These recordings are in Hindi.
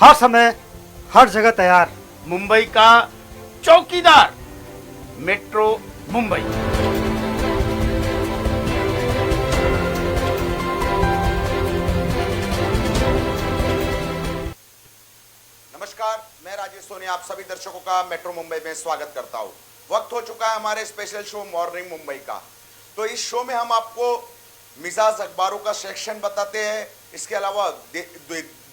हर समय हर जगह तैयार। मुंबई का चौकीदार, मेट्रो मुंबई। नमस्कार, मैं राजेश सोनी आप सभी दर्शकों का मेट्रो मुंबई में स्वागत करता हूं। वक्त हो चुका है हमारे स्पेशल शो मॉर्निंग मुंबई का। तो इस शो में हम आपको मिजाज अखबारों का सेक्शन बताते हैं, इसके अलावा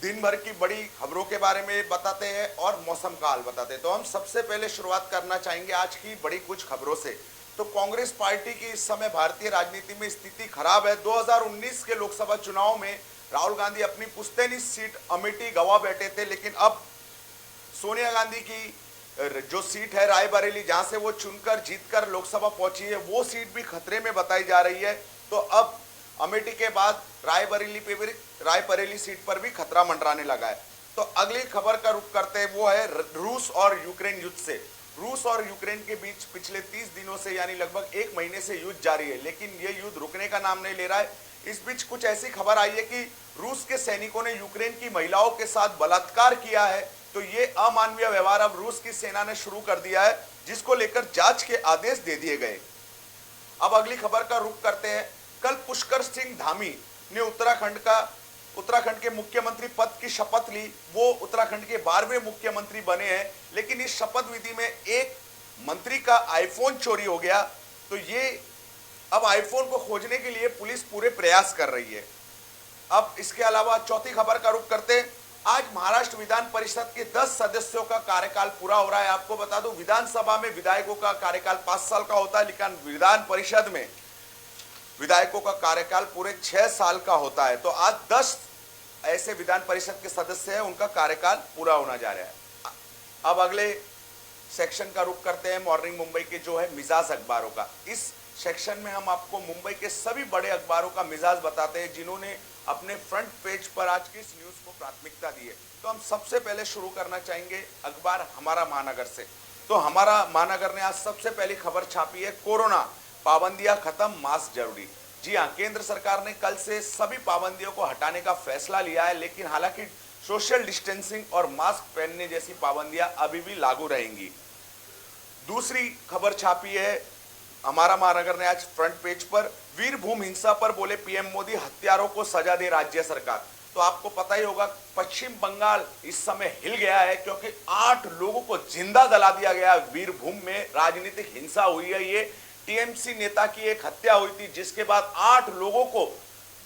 दिन भर की बड़ी खबरों के बारे में बताते हैं और मौसम का हाल बताते हैं। तो हम सबसे पहले शुरुआत करना चाहेंगे आज की बड़ी कुछ खबरों से। तो कांग्रेस पार्टी की इस समय भारतीय राजनीति में स्थिति खराब है। 2019 के लोकसभा चुनाव में राहुल गांधी अपनी पुश्तैनी सीट अमेठी गंवा बैठे थे, लेकिन अब सोनिया गांधी की जो सीट है रायबरेली, जहां से वो चुनकर जीतकर लोकसभा पहुंची है, वो सीट भी खतरे में बताई जा रही है। तो अब अमेठी के बाद रायबरेली सीट पर भी खतरा मंडराने लगा है। तो अगली खबर का रुख करते हैं, वो है रूस और यूक्रेन युद्ध से। रूस और यूक्रेन के बीच पिछले 30 दिनों से यानी लगभग 1 महीने से युद्ध जारी है, लेकिन ये युद्ध रुकने का नाम नहीं ले रहा है। इस बीच कुछ ऐसी खबर आई है कि रूस के सैनिकों ने यूक्रेन की महिलाओं के साथ बलात्कार किया है। तो ये अमानवीय व्यवहार अब रूस की सेना ने शुरू कर दिया है, जिसको लेकर जांच के आदेश दे दिए गए। अब अगली खबर का रुख करते हैं। कल पुष्कर सिंह धामी ने उत्तराखंड के मुख्यमंत्री पद की शपथ ली। वो उत्तराखंड के 12वें मुख्यमंत्री बने हैं, लेकिन इस शपथ विधि में एक मंत्री का आईफोन चोरी हो गया। तो ये अब आईफोन को खोजने के लिए पुलिस पूरे प्रयास कर रही है। अब इसके अलावा चौथी खबर का रुख करते हैं। आज महाराष्ट्र विधान परिषद के 10 सदस्यों का कार्यकाल पूरा हो रहा है। आपको बता दूं, विधानसभा में विधायकों का कार्यकाल 5 साल का होता है, लेकिन विधान परिषद में विधायकों का कार्यकाल पूरे 6 साल का होता है। तो आज 10 ऐसे विधान परिषद के सदस्य हैं, उनका कार्यकाल पूरा होना जा रहा है। अब अगले सेक्शन का रुख करते हैं मॉर्निंग मुंबई के, जो है मिजाज अखबारों का। इस सेक्शन में हम आपको मुंबई के सभी बड़े अखबारों का मिजाज बताते हैं, जिन्होंने अपने फ्रंट पेज पर आज की इस न्यूज को प्राथमिकता दी है। तो हम सबसे पहले शुरू करना चाहेंगे अखबार हमारा महानगर से। तो हमारा महानगर ने आज सबसे पहली खबर छापी है, कोरोना पाबंदियां खत्म, मास्क जरूरी। जी हां, केंद्र सरकार ने कल से सभी पाबंदियों को हटाने का फैसला लिया है, लेकिन हालांकि सोशल डिस्टेंसिंग और मास्क पहनने जैसी पाबंदियां अभी भी लागू रहेंगी। दूसरी खबर छापी है हमारा महानगर ने आज फ्रंट पेज पर, वीरभूमि हिंसा पर बोले पीएम मोदी, हत्यारों को सजा दे राज्य सरकार। तो आपको पता ही होगा, पश्चिम बंगाल इस समय हिल गया है, क्योंकि 8 लोगों को जिंदा जला दिया गया। वीरभूमि में राजनीतिक हिंसा हुई है। ये टीएमसी नेता की एक हत्या हुई थी, जिसके बाद 8 लोगों को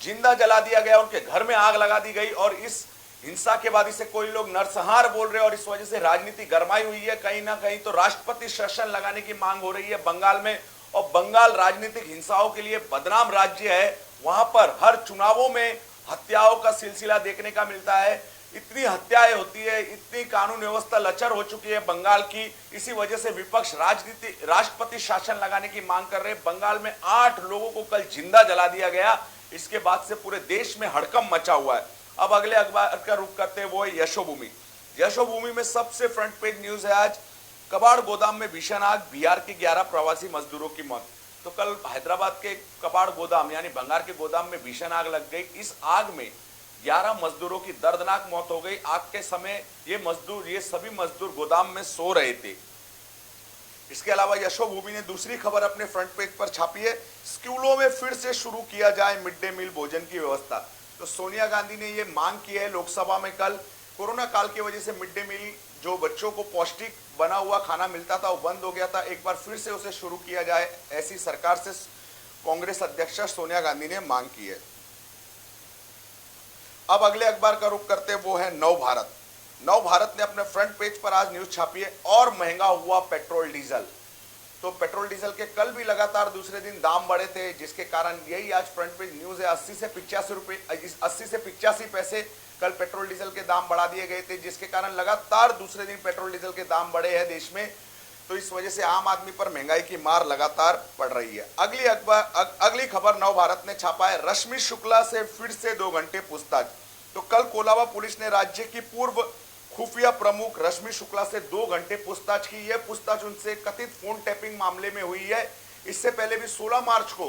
जिंदा जला दिया गया, उनके घर में आग लगा दी गई। और इस हिंसा के बाद इसे कोई लोग नरसंहार बोल रहे हैं, और इस वजह से राजनीति गरमाई हुई है। कहीं ना कहीं तो राष्ट्रपति शासन लगाने की मांग हो रही है बंगाल में। और बंगाल राजनीतिक हिंसाओं के लिए बदनाम राज्य है। वहां पर हर चुनावों में हत्याओं का सिलसिला देखने का मिलता है। इतनी हत्याएं होती है, इतनी कानून व्यवस्था लचर हो चुकी है बंगाल की। इसी वजह से विपक्ष राष्ट्रपति शासन लगाने की मांग कर रहे हैं। बंगाल में 8 लोगों को कल जिंदा जला दिया गया। इसके बाद से पूरे देश में हड़कंप मचा हुआ है। अब अगले अखबार का रुख करते हैं, वो है यशोभूमि। यशोभूमि में सबसे फ्रंट पेज न्यूज है आज, कबाड़ गोदाम में भीषण आग, बिहार के 11 प्रवासी मजदूरों की मौत। तो कल हैदराबाद के कबाड़ गोदाम यानी भंगार के गोदाम में भीषण आग लग गई। इस आग में 11 मजदूरों की दर्दनाक मौत हो गई। आग के समय ये सभी मजदूर गोदाम में सो रहे थे। इसके अलावा यशोभूमि ने दूसरी खबर अपने फ्रंट पेज पर छापी है, स्कूलों में फिर से शुरू किया जाए मिड डे मील भोजन की व्यवस्था। तो सोनिया गांधी ने ये मांग की है लोकसभा में कल। कोरोना काल की वजह से मिड डे मील, जो बच्चों को पौष्टिक बना हुआ खाना मिलता था, वो बंद हो गया था। एक बार फिर से उसे शुरू किया जाए, ऐसी सरकार से कांग्रेस अध्यक्ष सोनिया गांधी ने मांग की है। अब अगले अखबार का रुख करते हैं, वो है नव भारत। नव भारत ने अपने फ्रंट पेज पर आज न्यूज छापी है, और महंगा हुआ पेट्रोल डीजल। तो पेट्रोल डीजल के कल भी लगातार दूसरे दिन दाम बढ़े थे, जिसके कारण यही आज फ्रंट पेज न्यूज है। 80 से 85 पैसे कल पेट्रोल डीजल के दाम बढ़ा दिए गए थे, जिसके कारण लगातार दूसरे दिन पेट्रोल डीजल के दाम बढ़े हैं देश में। तो इस वजह से आम आदमी पर महंगाई की मार लगातार पड़ रही है। अगली खबर नव भारत ने छापा है, रश्मि शुक्ला से फिर से 2 घंटे पूछताछ। तो कल कोलाबा पुलिस ने राज्य की पूर्व खुफिया प्रमुख रश्मि शुक्ला से 2 घंटे पूछताछ की। यह पूछताछ उनसे कथित फोन टैपिंग मामले में हुई है। इससे पहले भी 16 मार्च को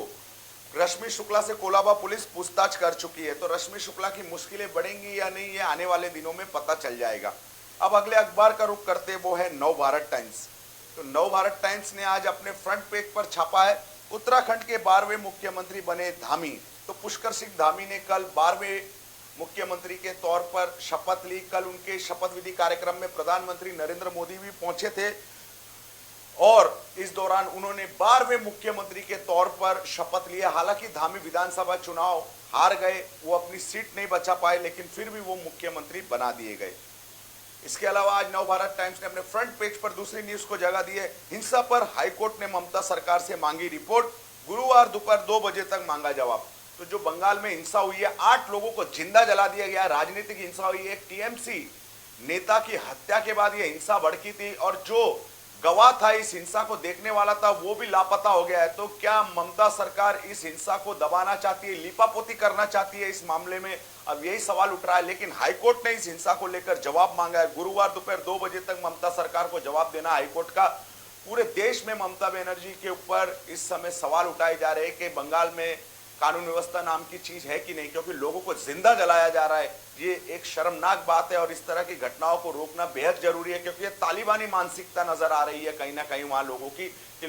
रश्मि शुक्ला से कोलाबा पुलिस पूछताछ कर चुकी है, तो रश्मि शुक्ला की मुश्किलें बढ़ेंगी या नहीं, ये आने वाले दिनों में पता चल जाएगा। अब अगले अखबार का रुख करते हैं, वो है नव भारत टाइम्स। तो नव भारत टाइम्स ने आज अपने फ्रंट पेज पर छापा है, उत्तराखंड के 12वें मुख्यमंत्री बने धामी। तो पुष्कर सिंह धामी ने कल 12वें मुख्यमंत्री के तौर पर शपथ ली। कल उनके शपथ विधि कार्यक्रम में प्रधानमंत्री नरेंद्र मोदी भी पहुंचे थे और इस दौरान उन्होंने 12वें मुख्यमंत्री के तौर पर शपथ लिया। हालांकि धामी विधानसभा चुनाव हार गए, वो अपनी सीट नहीं बचा पाए, लेकिन फिर भी वो मुख्यमंत्री बना दिए गए। इसके अलावा आज नव भारत टाइम्स ने अपने फ्रंट पेज पर दूसरी न्यूज को जगह दी है, हिंसा पर हाईकोर्ट ने ममता सरकार से मांगी रिपोर्ट, गुरुवार दोपहर 2 बजे तक मांगा जवाब। तो जो बंगाल में हिंसा हुई है, 8 लोगों को जिंदा जला दिया गया, राजनीतिक हिंसा हुई है, टीएमसी नेता की हत्या के बाद यह हिंसा भड़की थी और जो गवाह था, इस हिंसा को देखने वाला था, वो भी लापता हो गया है। तो क्या ममता सरकार इस हिंसा को दबाना चाहती है, लीपापोती करना चाहती है इस मामले में? अब यही सवाल उठ रहा है, लेकिन हाईकोर्ट ने इस हिंसा को लेकर जवाब मांगा है। गुरुवार दोपहर 2 बजे तक ममता सरकार को जवाब देना हाईकोर्ट का। पूरे देश में ममता बनर्जी के ऊपर इस समय सवाल उठाए जा रहे हैं कि बंगाल में कानून व्यवस्था नाम की चीज है कि नहीं, क्योंकि लोगों को जिंदा जलाया जा रहा है। ये एक शर्मनाक बात है और इस तरह की घटनाओं को रोकना बेहद जरूरी है, क्योंकि ये तालिबानी मानसिकता नजर आ रही है कहीं ना कहीं वहां लोगों की, कि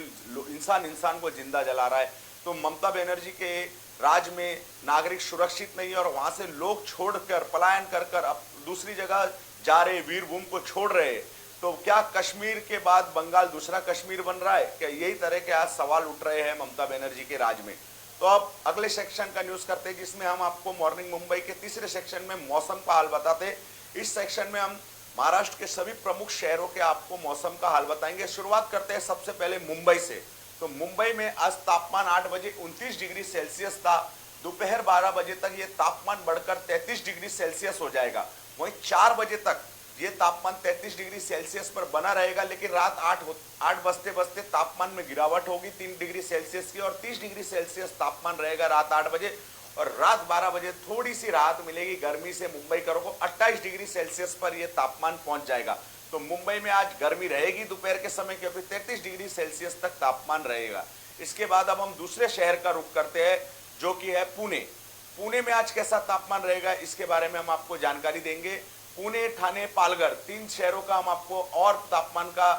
इंसान इंसान को जिंदा जला रहा है। तो ममता बनर्जी के राज में नागरिक सुरक्षित नहीं है और वहां से लोग छोड़कर पलायन कर कर अब दूसरी जगह जा रहे, वीरभूमि को छोड़ रहे। तो क्या कश्मीर के बाद बंगाल दूसरा कश्मीर बन रहा है क्या? यही तरह के आज सवाल उठ रहे हैं ममता बनर्जी के राज में। तो अब अगले सेक्शन का न्यूज करते हैं, जिसमें हम आपको मॉर्निंग मुंबई के तीसरे सेक्शन में मौसम का हाल बताते हैं। इस सेक्शन में हम महाराष्ट्र के सभी प्रमुख शहरों के आपको मौसम का हाल बताएंगे। शुरुआत करते हैं सबसे पहले मुंबई से। तो मुंबई में आज तापमान 8 बजे 29 डिग्री सेल्सियस था। दोपहर 12 बजे तक ये तापमान बढ़कर 33 डिग्री सेल्सियस हो जाएगा। वहीं 4 बजे तक ये तापमान 33 डिग्री सेल्सियस पर बना रहेगा, लेकिन रात 8 बजते बजते तापमान में गिरावट होगी 3 डिग्री सेल्सियस की और 30 डिग्री सेल्सियस तापमान रहेगा रात 8 बजे। और रात 12 बजे थोड़ी सी राहत मिलेगी गर्मी से, मुंबई करों को 28 डिग्री सेल्सियस पर यह तापमान पहुंच जाएगा। तो मुंबई में आज गर्मी रहेगी दोपहर के समय, क्योंकि 33 डिग्री सेल्सियस तक तापमान रहेगा। इसके बाद अब हम दूसरे शहर का रुख करते हैं, जो कि है पुणे। पुणे में आज कैसा तापमान रहेगा, इसके बारे में हम आपको जानकारी देंगे। पुणे, ठाणे, पालघर 3 शहरों का हम आपको और तापमान का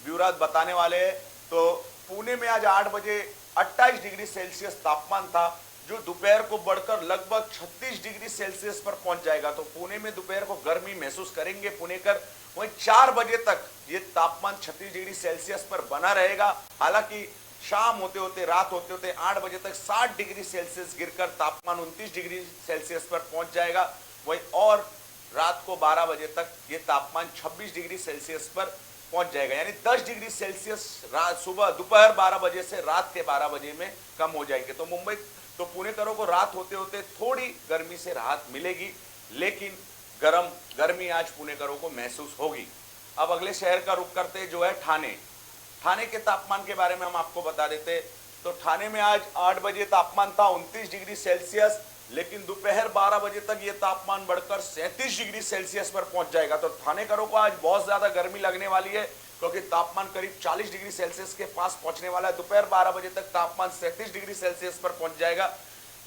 ब्यौरा बताने वाले हैं। तो पुणे में आज 8 बजे 28 डिग्री सेल्सियस तापमान था, जो दोपहर को बढ़कर लगभग 36 डिग्री सेल्सियस पर पहुंच जाएगा। तो पुणे में दोपहर को गर्मी महसूस करेंगे पुणेकर। वहीं 4 बजे तक ये तापमान 36 डिग्री सेल्सियस पर बना रहेगा। हालांकि शाम होते होते, रात होते होते 8 बजे तक 60 डिग्री सेल्सियस गिरकर तापमान 29 डिग्री सेल्सियस पर पहुंच जाएगा। वहीं और रात को 12 बजे तक ये तापमान 26 डिग्री सेल्सियस पर पहुंच जाएगा, यानी 10 डिग्री सेल्सियस सुबह दोपहर 12 बजे से रात के 12 बजे में कम हो जाएंगे। तो पुणे करों को रात होते होते थोड़ी गर्मी से राहत मिलेगी, लेकिन गर्मी आज पुणे करों को महसूस होगी। अब अगले शहर का रुख करते हैं, जो है ठाणे। ठाणे के तापमान के बारे में हम आपको बता देते हैं। तो ठाणे में आज 8 बजे तापमान था 29 डिग्री सेल्सियस, लेकिन दोपहर 12 बजे तक ये तापमान बढ़कर 37 डिग्री सेल्सियस पर पहुंच जाएगा। तो ठाणेकरों को आज बहुत ज्यादा गर्मी लगने वाली है, क्योंकि तापमान करीब 40 डिग्री सेल्सियस के पास पहुंचने वाला है। दोपहर 12 बजे तक तापमान 37 डिग्री सेल्सियस पर पहुंच जाएगा।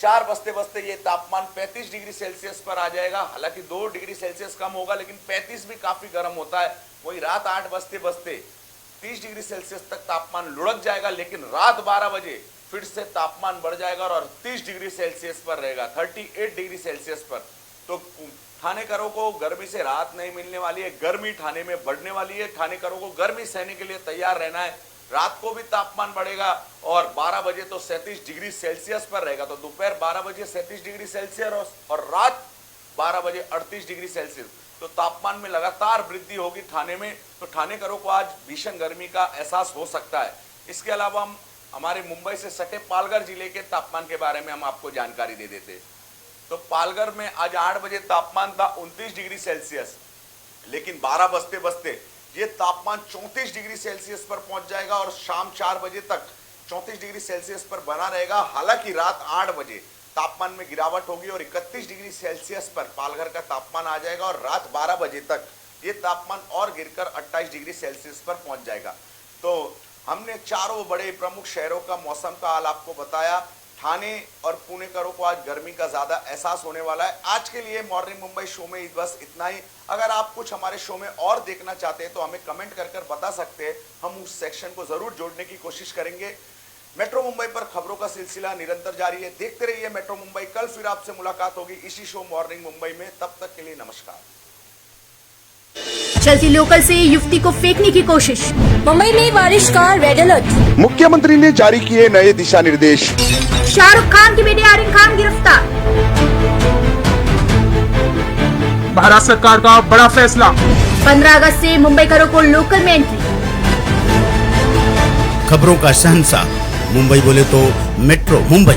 4 बजते बजते ये तापमान 35 डिग्री सेल्सियस पर आ जाएगा। हालांकि 2 डिग्री सेल्सियस कम होगा, लेकिन 35 भी काफी गर्म होता है। वही रात 8 बजते बजते 30 डिग्री सेल्सियस तक तापमान लुढ़क जाएगा, लेकिन रात 12 बजे फिर से तापमान बढ़ जाएगा और 30 डिग्री सेल्सियस पर रहेगा, 38 डिग्री सेल्सियस पर। तो ठाणेकरों को गर्मी से राहत नहीं मिलने वाली है, गर्मी ठाणे में बढ़ने वाली है। ठाणेकरों को गर्मी सहने के लिए तैयार रहना है। रात को भी तापमान बढ़ेगा और 12 बजे तो 37 डिग्री सेल्सियस पर रहेगा। तो दोपहर 12 बजे 37 डिग्री सेल्सियस और रात 12 बजे 38 डिग्री सेल्सियस। तो तापमान में लगातार वृद्धि होगी ठाणे में। तो ठाणेकरों को आज भीषण गर्मी का एहसास हो सकता है। इसके अलावा हम हमारे मुंबई से सटे पालघर जिले के तापमान के बारे में हम आपको जानकारी दे देते। तो पालघर में आज 8 बजे तापमान था 29 डिग्री सेल्सियस, लेकिन 12 बजते बजते ये तापमान 34 डिग्री सेल्सियस पर पहुंच जाएगा और शाम 4 बजे तक 34 डिग्री सेल्सियस पर बना रहेगा। हालांकि रात 8 बजे तापमान में गिरावट होगी और 31 डिग्री सेल्सियस पर पालघर का तापमान आ जाएगा और रात 12 बजे तक ये तापमान और गिरकर 28 डिग्री सेल्सियस पर पहुंच जाएगा। तो हमने चारों बड़े प्रमुख शहरों का मौसम का हाल आपको बताया। ठाणे और पुणेकरों को आज गर्मी का ज्यादा एहसास होने वाला है। आज के लिए मॉर्निंग मुंबई शो में बस इतना ही। अगर आप कुछ हमारे शो में और देखना चाहते हैं तो हमें कमेंट कर कर बता सकते हैं, हम उस सेक्शन को जरूर जोड़ने की कोशिश करेंगे। मेट्रो मुंबई पर खबरों का सिलसिला निरंतर जारी है। देखते रहिए मेट्रो मुंबई। कल फिर आपसे मुलाकात होगी इसी शो मॉर्निंग मुंबई में। तब तक के लिए नमस्कार। चलती लोकल से युवती को फेंकने की कोशिश। मुंबई में बारिश का रेड अलर्ट। मुख्यमंत्री ने जारी किए नए दिशा निर्देश। शाहरुख खान की बेटी आर्यन खान गिरफ्तार। भारत सरकार का बड़ा फैसला। 15 अगस्त से मुंबईकरों को लोकल में एंट्री। खबरों का शहंशाह मुंबई बोले तो मेट्रो मुंबई।